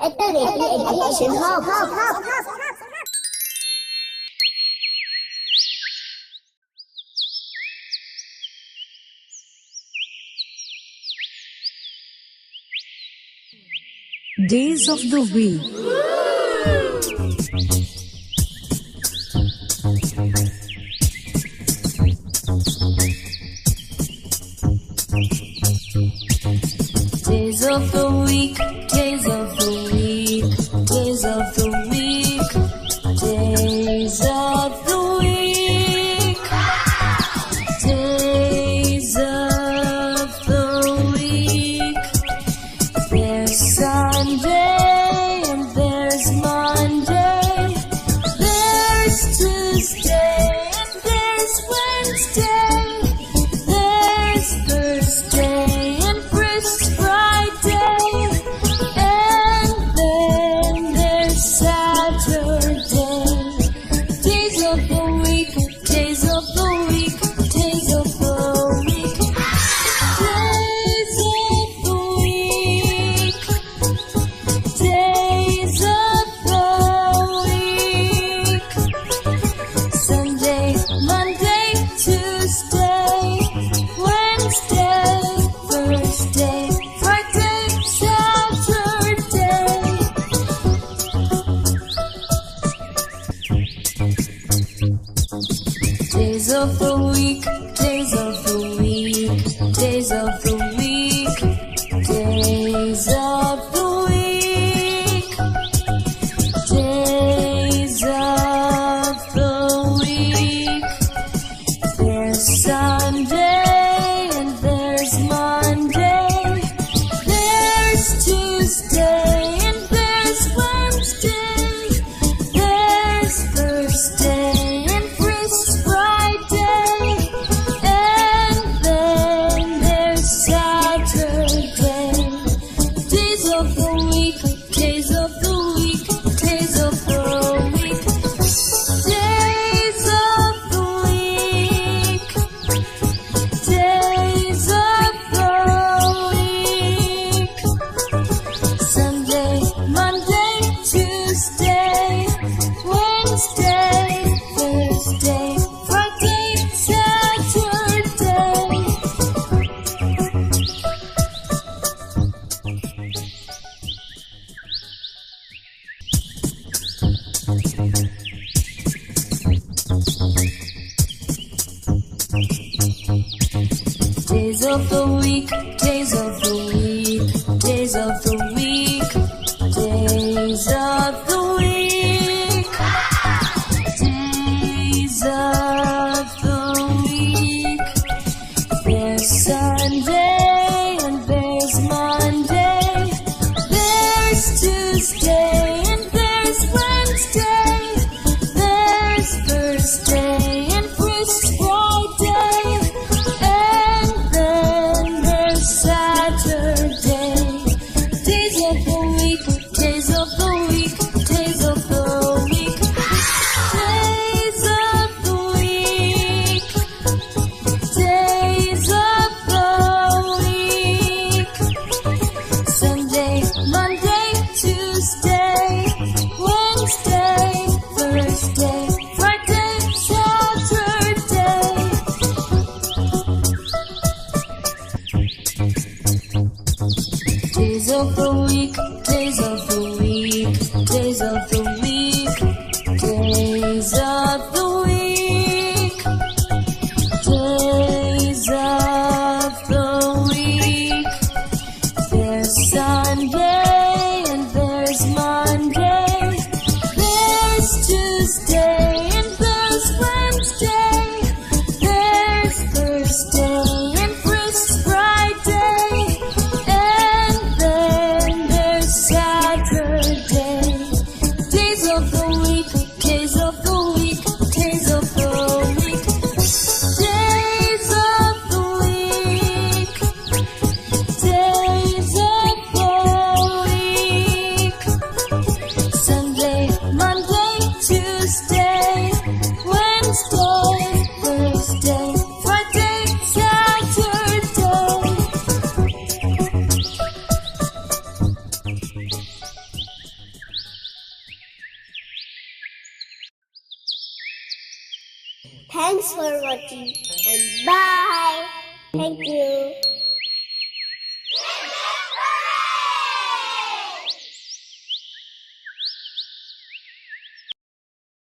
Activity Education Hub. Days of the week. Days of the week, days of the week, days of the week, days of the week, days of the week. There's Sunday and there's Monday, there's Tuesday and there's Wednesday, there's Thursday and Friday, and then there's Saturday. Days of the week, days of the week, days of the week, days of the week, days of the week. Sunday, Monday, Tuesday, Wednesday, Thursday, Friday, Saturday. Days of the week, days of the week, days of the week, days of the week, days of the week. There's Sunday and there's Monday, there's Tuesday and there's Wednesday, there's Thursday and Friday, and then there's Saturday. Days of the week, days of the week, days of the week, days of the week, days of the week. Sunday, Monday, Tuesday, Wednesday, Thursday, Friday, Saturday. Days of the week, days of the week, days of the week, days of the week, days of the week. There's Sunday and there's Monday, there's Tuesday and there's Wednesday, there's Thursday and Friday, and then there's Saturday. Days of the week, days of the week, days of the week, days of the week, days of the week. Sunday, Monday, Tuesday, Wednesday, Thursday, Friday, Saturday. Days of the week, days of the week, days of the week, days of the week, days of the week. There's Sunday and there's Monday, there's Tuesday and there's Wednesday, there's Thursday and Friday, and then there's Saturday. Thanks for watching and bye. Thank you.